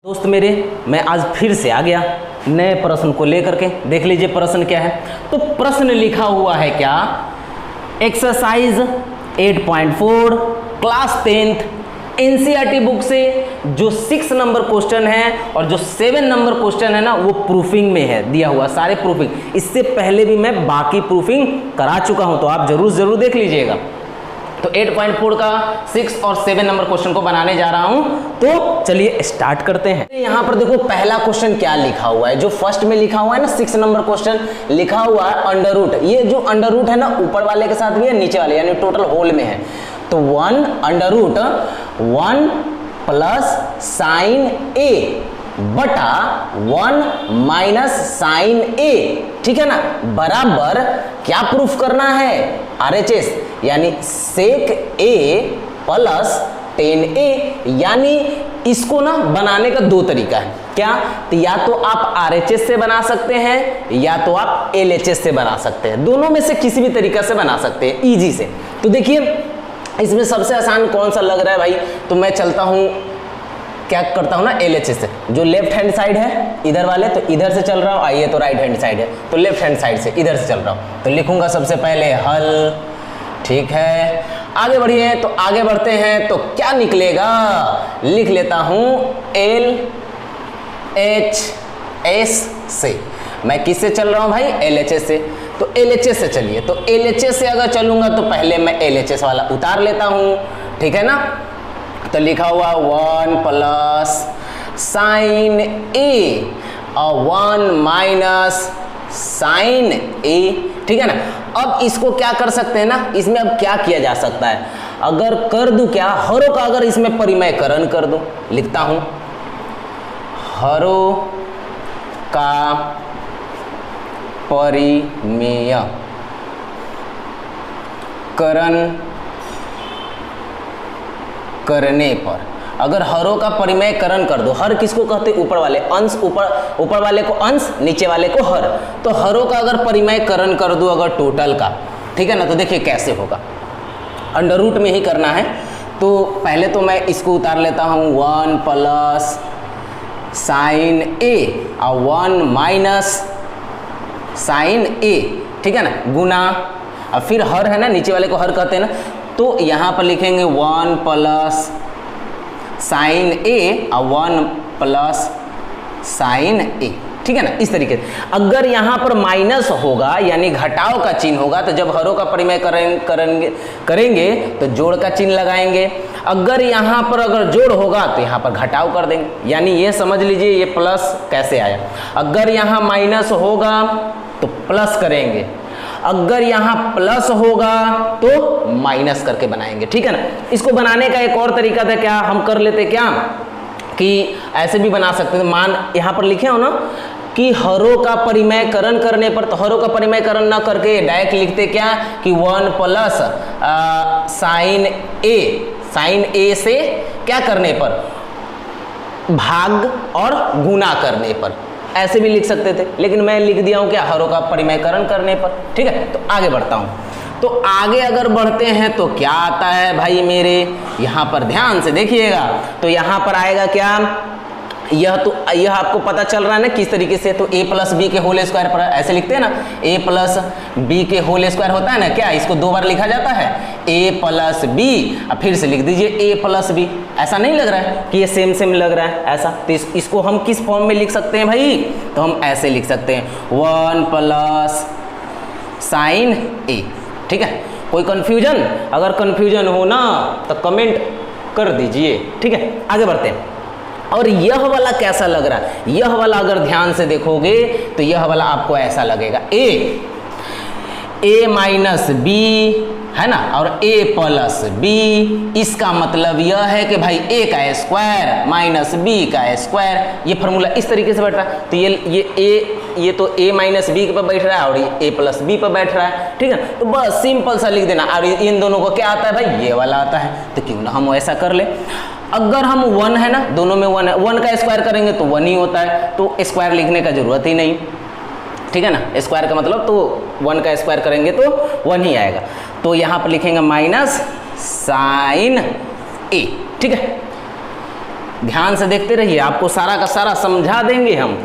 दोस्त मेरे, मैं आज फिर से आ गया नए प्रश्न को लेकर के। देख लीजिए प्रश्न क्या है। तो प्रश्न लिखा हुआ है क्या, exercise 8.4 class 10th NCERT book से जो 6 नंबर क्वेश्चन है और जो 7 नंबर क्वेश्चन है ना, वो प्रूफिंग में है दिया हुआ, सारे प्रूफिंग। इससे पहले भी मैं बाकी प्रूफिंग करा चुका हूं, तो आप जरूर देख लीजिएगा। तो 8.4 का 6 और 7 नंबर क्वेश्चन को बनाने जा रहा हूं, तो चलिए स्टार्ट करते हैं। यहाँ पर देखो पहला क्वेश्चन क्या लिखा हुआ है, जो फर्स्ट में लिखा हुआ है ना 6 नंबर क्वेश्चन लिखा हुआ है अंडर रूट। ये जो अंडर रूट है ना, ऊपर वाले के साथ भी है, नीचे वाले यानी टोटल होल में है। तो 1 अंडर रूट 1 प्लस साइन ए बटा 1 माइनस साइन ए, ठीक है ना, बराबर क्या प्रूफ करना है, RHS यानी सेक ए प्लस 10a। यानी इसको ना बनाने का 2 तरीका है। क्या, तो या तो आप RHS से बना सकते हैं या तो आप LHS से बना सकते हैं। दोनों में से किसी भी तरीका से बना सकते हैं इजी से। तो देखिए इसमें सबसे आसान कौन सा लग रहा है भाई, तो मैं चलता हूं, क्या करता हूं ना, LHS से। जो लेफ्ट हैंड साइड है इधर वाले, तो इधर से चल रहा हूं, आइए तो राइट हैंड साइड है, तो लेफ्ट हैंड साइड से इधर से चल रहा हूं। तो लिखूंगा सबसे पहले हल, ठीक है। आगे बढ़िए, तो आगे बढ़ते हैं, तो क्या निकलेगा, लिख लेता हूं LHS से। मैं किससे चल रहा हूं भाई, LHS से। तो LHS से चलिए, तो LHS से अगर चलूंगा तो पहले मैं LHS वाला उतार लेता हूं, ठीक है ना। तो लिखा हुआ 1 प्लस साइन ए और 1 माइनस साइन ए, ठीक है ना। अब इसको क्या कर सकते हैं ना, इसमें अब क्या किया जा सकता है, अगर कर दूं क्या, हरों का अगर इसमें परिमेयकरण कर दूं, लिखता हूं हरों का परिमेयकरण करने पर, अगर हरों का परिमेयकरण कर दो, हर किसको कहते हैं, ऊपर वाले अंश, ऊपर वाले को अंश, नीचे वाले को हर। तो हरों का अगर परिमेयकरण कर दो अगर टोटल का, ठीक है ना, तो देखिए कैसे होगा, अंडर रूट में ही करना है। तो पहले तो मैं इसको उतार लेता हूँ 1 प्लस साइन ए और 1 माइनस साइन ए, ठीक है ना, गुना, और फिर हर है ना, नीचे वाले को हर कहते हैं ना, तो यहाँ पर लिखेंगे 1 प्लस साइन ए और 1 प्लस साइन ए, ठीक है ना, इस तरीके से। अगर यहाँ पर माइनस होगा यानी घटाव का चिन्ह होगा, तो जब हरों का परिमेयकरण करेंगे तो जोड़ का चिन्ह लगाएंगे। अगर यहाँ पर अगर जोड़ होगा तो यहाँ पर घटाव कर देंगे, यानी ये समझ लीजिए ये प्लस कैसे आया। अगर यहाँ माइनस होगा तो प्लस करेंगे, अगर यहाँ प्लस होगा तो माइनस करके बनाएंगे, ठीक है ना। इसको बनाने का एक और तरीका था, क्या हम कर लेते क्या कि ऐसे भी बना सकते थे। मान यहाँ पर लिखे हो ना कि हरों का परिमेयकरण करने पर, तो हरों का परिमेयकरण ना करके डायरेक्ट लिखते क्या कि 1 प्लस साइन ए से क्या करने पर, भाग और गुना करने पर, ऐसे भी लिख सकते थे, लेकिन मैं लिख दिया हूं क्या, हरों का परिमेयकरण करने पर, ठीक है। तो आगे बढ़ता हूं, तो आगे अगर बढ़ते हैं तो क्या आता है भाई मेरे, यहां पर ध्यान से देखिएगा। तो यहां पर आएगा क्या, यह आपको पता चल रहा है ना किस तरीके से, तो a प्लस बी के होल स्क्वायर पर ऐसे लिखते हैं ना, a प्लस बी के होल स्क्वायर होता है ना, क्या इसको 2 बार लिखा जाता है, a प्लस बी, अब फिर से लिख दीजिए a प्लस बी। ऐसा नहीं लग रहा है कि ये सेम लग रहा है ऐसा, तो इसको हम किस फॉर्म में लिख सकते हैं भाई, तो हम ऐसे लिख सकते हैं 1 प्लस साइन ए, ठीक है। कोई कंफ्यूजन, अगर कंफ्यूजन हो ना तो कमेंट कर दीजिए, ठीक है। आगे बढ़ते हैं। और यह वाला कैसा लग रहा है, यह वाला अगर ध्यान से देखोगे तो यह वाला आपको ऐसा लगेगा, a माइनस बी है ना, और a प्लस बी। इसका मतलब यह है कि भाई a का स्क्वायर माइनस b का स्क्वायर, ये फॉर्मूला इस तरीके से बैठ रहा है। तो ये तो a माइनस बी पर बैठ रहा है और ये a प्लस बी पर बैठ रहा है, ठीक है। तो बस सिंपल सा लिख देना। और इन दोनों को क्या आता है भाई, ये वाला आता है, तो क्यों ना हम ऐसा कर ले। अगर हम 1 है ना, दोनों में 1 है, 1 का स्क्वायर करेंगे तो 1 ही होता है, तो स्क्वायर लिखने का जरूरत ही नहीं, ठीक है ना। स्क्वायर का मतलब तो 1 का स्क्वायर करेंगे तो 1 ही आएगा। तो यहाँ पर लिखेंगे माइनस साइन ए, ठीक है। ध्यान से देखते रहिए, आपको सारा का सारा समझा देंगे हम,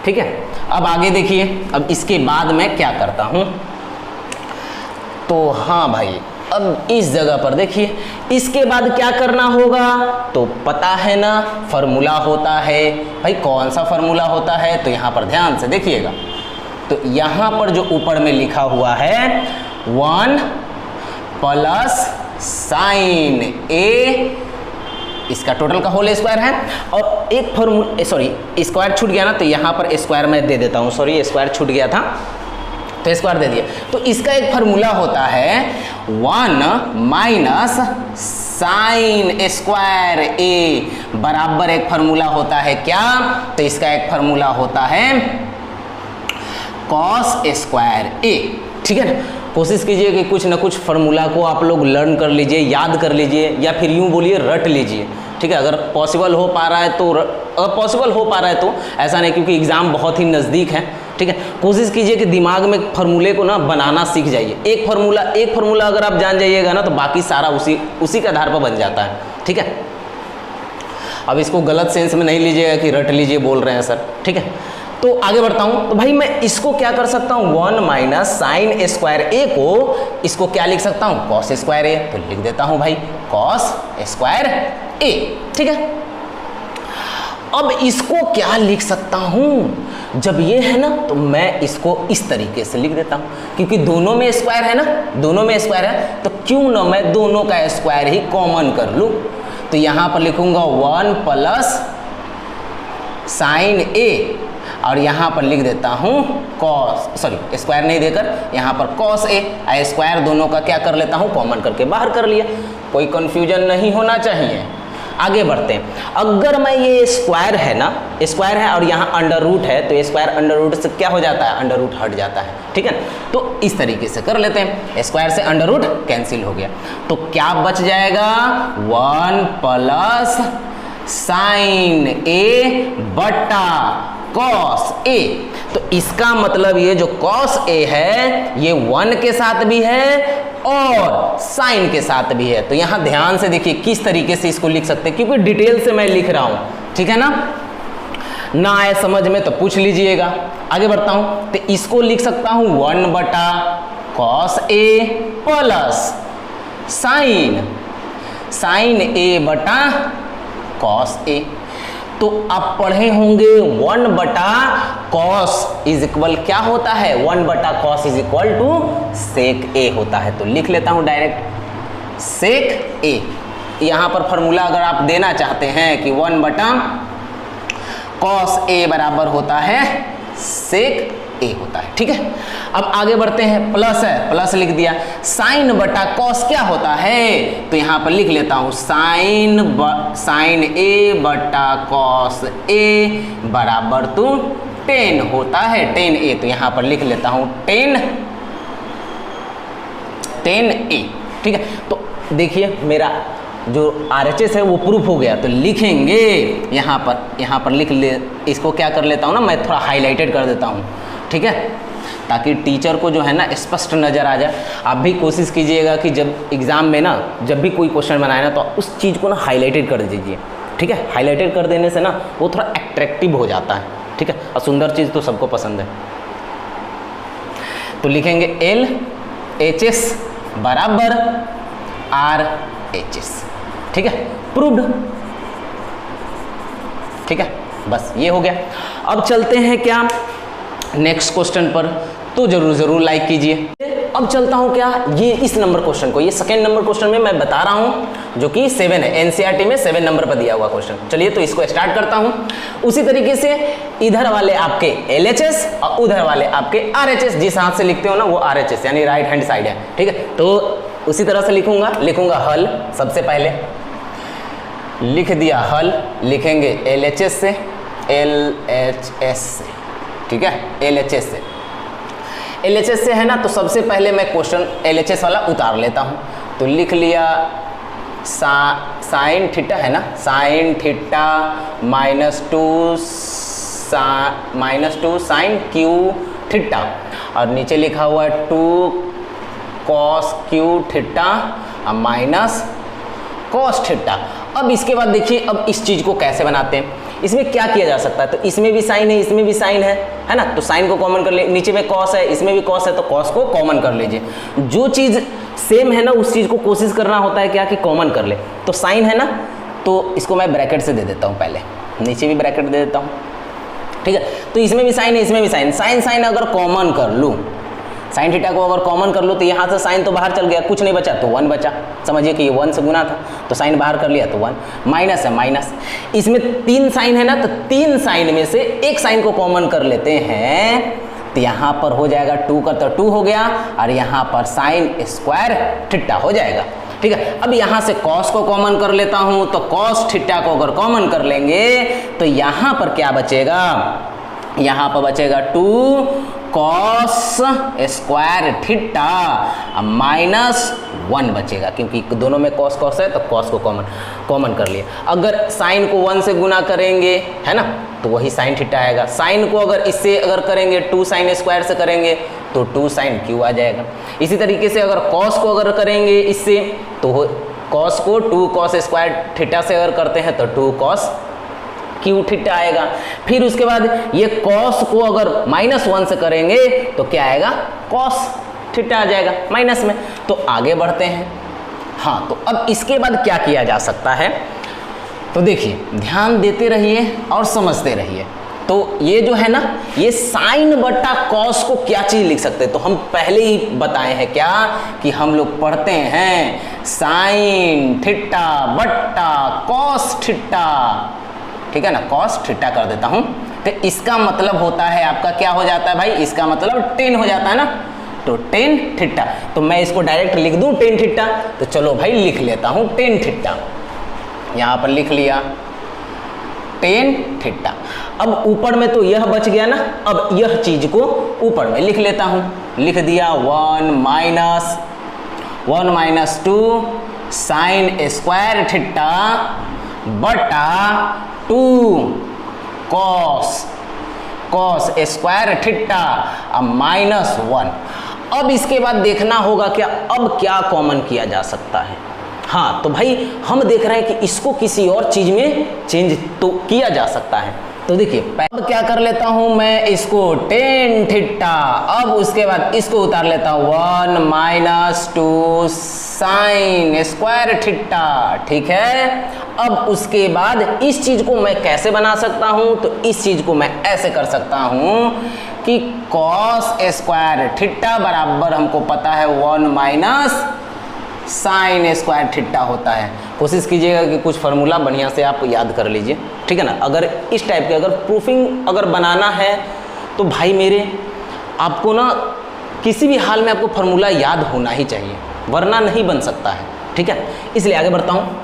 ठीक है। अब आगे देखिए, अब इसके बाद मैं क्या करता हूँ, तो हाँ भाई अब इस जगह पर देखिए, इसके बाद क्या करना होगा तो पता है ना, फॉर्मूला होता है भाई। कौन सा फॉर्मूला होता है, तो यहाँ पर ध्यान से देखिएगा, तो यहाँ पर जो ऊपर में लिखा हुआ है 1 प्लस साइन ए, इसका टोटल का होल स्क्वायर है, और एक फॉर्मूला, सॉरी स्क्वायर छूट गया ना, तो यहाँ पर स्क्वायर मैं दे देता हूँ, सॉरी स्क्वायर छूट गया था तो स्क्वायर दे दिया। तो इसका एक फार्मूला होता है 1 माइनस साइन स्क्वायर ए बराबर एक फार्मूला होता है क्या, तो इसका एक फार्मूला होता है कॉस स्क्वायर ए, ठीक है ना। कोशिश कीजिए कि कुछ ना कुछ फार्मूला को आप लोग लर्न कर लीजिए, याद कर लीजिए, या फिर यूँ बोलिए रट लीजिए, ठीक है। अगर पॉसिबल हो पा रहा है तो, अगर पॉसिबल हो पा रहा है तो ऐसा नहीं, क्योंकि एग्ज़ाम बहुत ही नज़दीक है, ठीक है। कोशिश कीजिए कि दिमाग में फार्मूले को ना बनाना सीख जाइए। एक फार्मूला अगर आप जान जाइएगा ना, तो बाकी सारा उसी के आधार पर बन जाता है, ठीक है। अब इसको गलत सेंस में नहीं लीजिएगा कि रट लीजिए बोल रहे हैं सर, ठीक है। तो आगे बढ़ता हूँ, तो भाई मैं इसको क्या कर सकता हूँ, 1 माइनस साइन स्क्वायर ए को, इसको क्या लिख सकता हूँ, कॉस स्क्वायर ए, तो लिख देता हूँ भाई कॉस स्क्वायर ए, ठीक है। अब इसको क्या लिख सकता हूँ, जब ये है ना तो मैं इसको इस तरीके से लिख देता हूँ, क्योंकि दोनों में स्क्वायर है ना, दोनों में स्क्वायर है, तो क्यों ना मैं दोनों का स्क्वायर ही कॉमन कर लूँ। तो यहाँ पर लिखूँगा 1 प्लस साइन ए, और यहाँ पर लिख देता हूँ कॉस, सॉरी स्क्वायर नहीं देकर यहाँ पर कॉस ए, स्क्वायर दोनों का क्या कर लेता हूँ, कॉमन करके बाहर कर लिया। कोई कन्फ्यूजन नहीं होना चाहिए। आगे बढ़ते हैं, अगर मैं ये स्क्वायर है ना, स्क्वायर है और यहाँ अंडर रूट है, तो स्क्वायर अंडर रूट से क्या हो जाता है, अंडर रूट हट जाता है, ठीक है। तो इस तरीके से कर लेते हैं, स्क्वायर से अंडर रूट कैंसिल हो गया, तो क्या बच जाएगा, 1 प्लस साइन ए बटा कॉस ए। तो इसका मतलब ये जो कॉस ए है ये 1 के साथ भी है और साइन के साथ भी है। तो यहां ध्यान से देखिए किस तरीके से इसको लिख सकते हैं, क्योंकि डिटेल से मैं लिख रहा हूं, ठीक है ना आए समझ में तो पूछ लीजिएगा। आगे बढ़ता हूं, तो इसको लिख सकता हूं 1 बटा कॉस ए प्लस साइन ए बटा कॉस ए। तो आप पढ़े होंगे 1 बटा कॉस इज इक्वल क्या होता है, 1 बटा कॉस इज इक्वल टू सेक ए होता है। तो लिख लेता हूं डायरेक्ट सेक ए। यहां पर फॉर्मूला अगर आप देना चाहते हैं कि 1 बटा कॉस ए बराबर होता है सेक ए होता है, ठीक है। अब आगे बढ़ते हैं, प्लस है, प्लस लिख दिया, साइन बटा कॉस क्या होता है, तो यहां पर लिख लेता हूं साइन ए बटा कॉस ए बराबर टू 10 होता है, 10 ए। तो यहां पर लिख लेता हूं 10 ए, ठीक है। तो देखिए मेरा जो RHS है वो प्रूफ हो गया, तो लिखेंगे यहाँ पर लिख ले, इसको क्या कर लेता हूँ ना, मैं थोड़ा हाईलाइटेड कर देता हूँ, ठीक है, ताकि टीचर को जो है ना स्पष्ट नज़र आ जाए। आप भी कोशिश कीजिएगा कि जब एग्ज़ाम में ना जब भी कोई क्वेश्चन बनाए ना, तो उस चीज़ को ना हाईलाइटेड कर दीजिए, ठीक है। हाईलाइटेड कर देने से ना वो थोड़ा अट्रैक्टिव हो जाता है, ठीक है, और सुंदर चीज़ तो सबको पसंद है। तो लिखेंगे LHS बराबर RHS, ठीक है, प्रूव्ड, ठीक है। बस ये हो गया। अब चलते हैं क्या नेक्स्ट क्वेश्चन पर, तो जरूर लाइक कीजिए। अब चलता हूं क्या, ये इस नंबर क्वेश्चन को, ये सेकंड नंबर क्वेश्चन में मैं बता रहा हूं, जो कि 7 है, NCERT में 7 नंबर पर दिया हुआ क्वेश्चन। चलिए तो इसको स्टार्ट करता हूं। उसी तरीके से इधर वाले आपके LHS और उधर वाले आपके RHS, जिस हाथ से लिखते हो ना वो RHS यानी राइट हैंड साइड है, ठीक है। तो उसी तरह से लिखूंगा हल। सबसे पहले लिख दिया हल, लिखेंगे LHS से, ठीक है, LHS से है ना। तो सबसे पहले मैं क्वेश्चन LHS वाला उतार लेता हूं। तो लिख लिया साइन थीटा है ना, sine theta -2 sine cube theta, और नीचे लिखा हुआ है 2 cos cube theta minus cos theta. अब इसके बाद देखिए अब इस चीज को कैसे बनाते हैं, इसमें क्या किया जा सकता है, तो इसमें भी साइन है, इसमें भी साइन है ना, तो साइन को कॉमन कर ले, नीचे में कॉस है, इसमें भी कॉस है, तो कॉस को कॉमन कर लीजिए। जो चीज सेम है ना उस चीज को कोशिश करना होता है क्या कि कॉमन कर ले। तो साइन है ना, तो इसको मैं ब्रैकेट से दे देता हूँ, पहले नीचे भी ब्रैकेट दे देता हूँ, ठीक है। तो इसमें भी साइन है, इसमें भी साइन, साइन साइन अगर कॉमन कर लूँ, साइन थीटा को अगर कॉमन कर लो तो यहाँ से साइन तो बाहर चल गया, कुछ नहीं बचा तो 1 बचा, समझिए कि ये 1 से गुना था तो साइन बाहर कर लिया तो 1, माइनस है माइनस, इसमें 3 साइन है ना, तो 3 साइन में से एक साइन को कॉमन कर लेते हैं, तो यहाँ पर हो जाएगा 2 का तो 2 हो गया, और यहाँ पर साइन स्क्वायर थीटा हो जाएगा, ठीक है। अब यहाँ से कॉस को कॉमन कर लेता हूँ, तो कॉस थीटा को अगर कॉमन कर लेंगे तो यहाँ पर क्या बचेगा, यहाँ पर बचेगा 2 कॉस स्क्वायर थीटा माइनस 1 बचेगा, क्योंकि दोनों में कॉस कॉस है तो कॉस को कॉमन कर लिए। अगर साइन को 1 से गुना करेंगे है ना, तो वही साइन थीटा आएगा। साइन को अगर इससे अगर करेंगे 2 साइन स्क्वायर से करेंगे तो 2 साइन क्यू आ जाएगा। इसी तरीके से अगर कॉस को अगर करेंगे इससे तो कॉस को 2 कॉस स्क्वायर थीटा से अगर करते हैं तो 2 कॉस क्यू थीटा आएगा। फिर उसके बाद ये कॉस को अगर -1 से करेंगे तो क्या आएगा, कॉस थीटा आ जाएगा माइनस में। तो आगे बढ़ते हैं। हाँ, तो अब इसके बाद क्या किया जा सकता है, तो देखिए ध्यान देते रहिए और समझते रहिए। तो ये जो है ना, ये साइन बटा कॉस को क्या चीज लिख सकते हैं, तो हम पहले ही बताए हैं क्या कि हम लोग पढ़ते हैं साइन थीटा बट्टा कॉस थीटा, ठीक है ना, कॉस थीटा कर देता हूं, तो इसका मतलब होता है आपका क्या हो जाता है भाई, इसका मतलब 10 हो जाता है ना, तो 10 थीटा। तो मैं इसको डायरेक्ट लिख दूं 10 थीटा, तो चलो भाई लिख लेता हूं 10 थीटा, यहां पर लिख लिया 10 थीटा। अब ऊपर में तो यह बच गया ना, अब यह चीज को ऊपर में लिख लेता हूं, लिख दिया 1 माइनस 2 साइन स्क्वायर थीटा बटा 2 कॉस स्क्वायर थीटा -1। अब इसके बाद देखना होगा क्या, अब क्या कॉमन किया जा सकता है। हाँ, तो भाई हम देख रहे हैं कि इसको किसी और चीज में चेंज तो किया जा सकता है। तो देखिए अब क्या कर लेता हूं मैं, इसको 10 थीटा, अब उसके बाद इसको उतार लेता हूं 1 माइनस 2 साइन स्क्वायर थीटा, ठीक है। अब उसके बाद इस चीज को मैं कैसे बना सकता हूं, तो इस चीज को मैं ऐसे कर सकता हूं कि कॉस स्क्वायर थीटा बराबर हमको पता है 1 माइनस साइन स्क्वायर थीटा होता है। कोशिश कीजिएगा कि कुछ फार्मूला बढ़िया से आप याद कर लीजिए, ठीक है ना। अगर इस टाइप के अगर प्रूफिंग अगर बनाना है तो भाई मेरे आपको ना किसी भी हाल में आपको फार्मूला याद होना ही चाहिए, वरना नहीं बन सकता है, ठीक है। इसलिए आगे बढ़ता हूँ।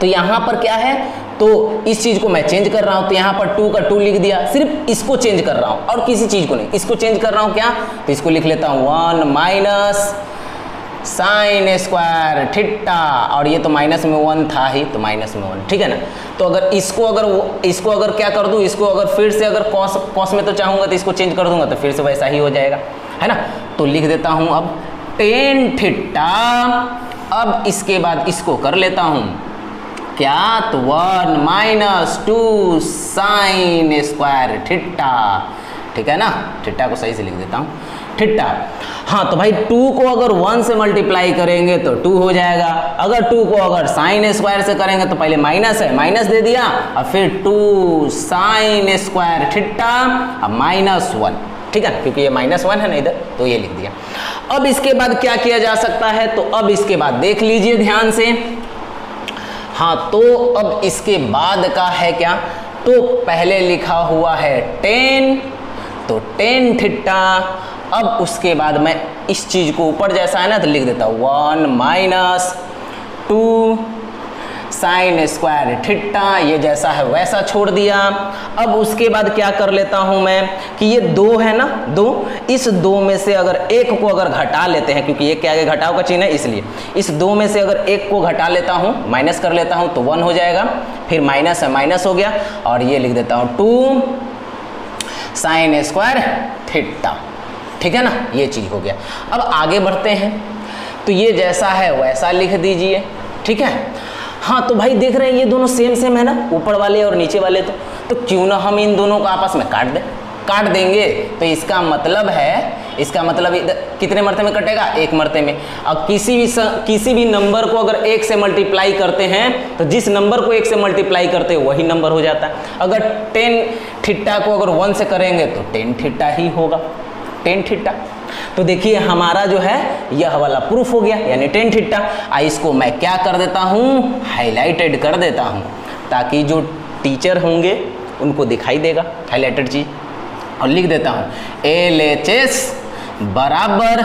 तो यहाँ पर क्या है, तो इस चीज़ को मैं चेंज कर रहा हूँ, तो यहाँ पर 2 का 2 लिख दिया, सिर्फ इसको चेंज कर रहा हूँ और किसी चीज़ को नहीं, इसको चेंज कर रहा हूँ क्या, तो इसको लिख लेता हूँ 1 माइनस साइन स्क्वायर थीटा, और ये तो माइनस में 1 था ही, तो माइनस में 1, ठीक है ना। तो अगर इसको अगर क्या कर दूँ, इसको अगर फिर से अगर कॉस में तो चाहूँगा तो इसको चेंज कर दूंगा तो फिर से वैसा ही हो जाएगा, है ना। तो लिख देता हूँ अब 10 थीटा। अब इसके बाद इसको कर लेता हूँ क्या, तो 1 माइनस 2 साइन स्क्वायर थीटा, ठीक है ना। थीटा को सही से लिख देता हूँ, थीटा। हाँ, तो भाई 2 को अगर 1 से मल्टीप्लाई करेंगे तो 2 हो जाएगा, अगर 2 को अगर साइन स्क्वायर से करेंगे तो पहले माइनस है, माइनस दे दिया, और फिर 2 साइन स्क्वायर थीटा -1, ठीक है, क्योंकि ये -1 है ना इधर, तो ये लिख दिया। अब इसके बाद क्या किया जा सकता है, तो अब इसके बाद देख लीजिए ध्यान से। हाँ, तो अब इसके बाद का है क्या, तो पहले लिखा हुआ है 10, तो 10 थीटा। अब उसके बाद मैं इस चीज को ऊपर जैसा है ना तो लिख देता हूँ 1 माइनस 2 साइन स्क्वायर थीटा, ये जैसा है वैसा छोड़ दिया। अब उसके बाद क्या कर लेता हूं मैं कि ये 2 है ना, 2, इस 2 में से अगर एक को अगर घटा लेते हैं, क्योंकि एक के आगे घटाव का चिन्ह है, इसलिए इस 2 में से अगर एक को घटा लेता हूं, माइनस कर लेता हूं, तो 1 हो जाएगा, फिर माइनस है माइनस हो गया, और ये लिख देता हूं 2 साइन स्क्वायर थीटा, ठीक है ना, ये चीज हो गया। अब आगे बढ़ते हैं, तो ये जैसा है वैसा लिख दीजिए, ठीक है। हाँ तो भाई देख रहे हैं ये दोनों सेम सेम है ना, ऊपर वाले और नीचे वाले। तो क्यों ना हम इन दोनों को आपस में काट देंगे। तो इसका मतलब कितने मरते में कटेगा, एक मरते में। अब किसी भी नंबर को अगर 1 से मल्टीप्लाई करते हैं तो जिस नंबर को 1 से मल्टीप्लाई करते हैं वही नंबर हो जाता है। अगर टेन थीटा को अगर 1 से करेंगे तो टेन थीटा ही होगा, टेन थीटा। तो देखिए हमारा जो है यह वाला प्रूफ हो गया, यानी टेन थीटा। इसको मैं क्या कर देता हूँ, हाईलाइटेड कर देता हूँ, ताकि जो टीचर होंगे उनको दिखाई देगा हाईलाइटेड चीज। और लिख देता हूँ LHS बराबर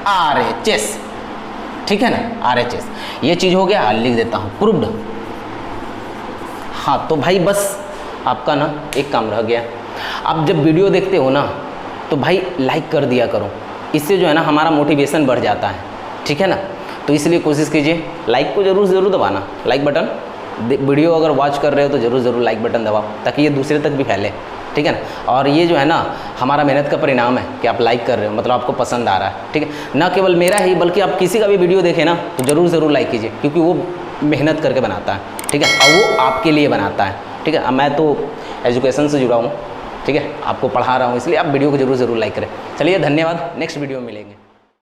RHS, ठीक है ना, RHS ये चीज़ हो गया। लिख देता हूँ प्रूव्ड। हाँ तो भाई बस आपका ना एक काम रह गया, आप जब वीडियो देखते हो ना तो भाई लाइक कर दिया करो, इससे जो है ना हमारा मोटिवेशन बढ़ जाता है, ठीक है ना। तो इसलिए कोशिश कीजिए लाइक को ज़रूर दबाना, लाइक बटन। वीडियो अगर वॉच कर रहे हो तो ज़रूर लाइक बटन दबाओ, ताकि ये दूसरे तक भी फैले, ठीक है ना। और ये जो है ना हमारा मेहनत का परिणाम है कि आप लाइक कर रहे हो, मतलब आपको पसंद आ रहा है, ठीक है। ना केवल मेरा ही बल्कि आप किसी का भी वीडियो देखें ना तो ज़रूर लाइक कीजिए, क्योंकि वो मेहनत करके बनाता है, ठीक है, और वो आपके लिए बनाता है, ठीक है। मैं तो एजुकेशन से जुड़ा हूँ, ठीक है, आपको पढ़ा रहा हूँ, इसलिए आप वीडियो को ज़रूर लाइक करें। चलिए धन्यवाद, नेक्स्ट वीडियो में मिलेंगे।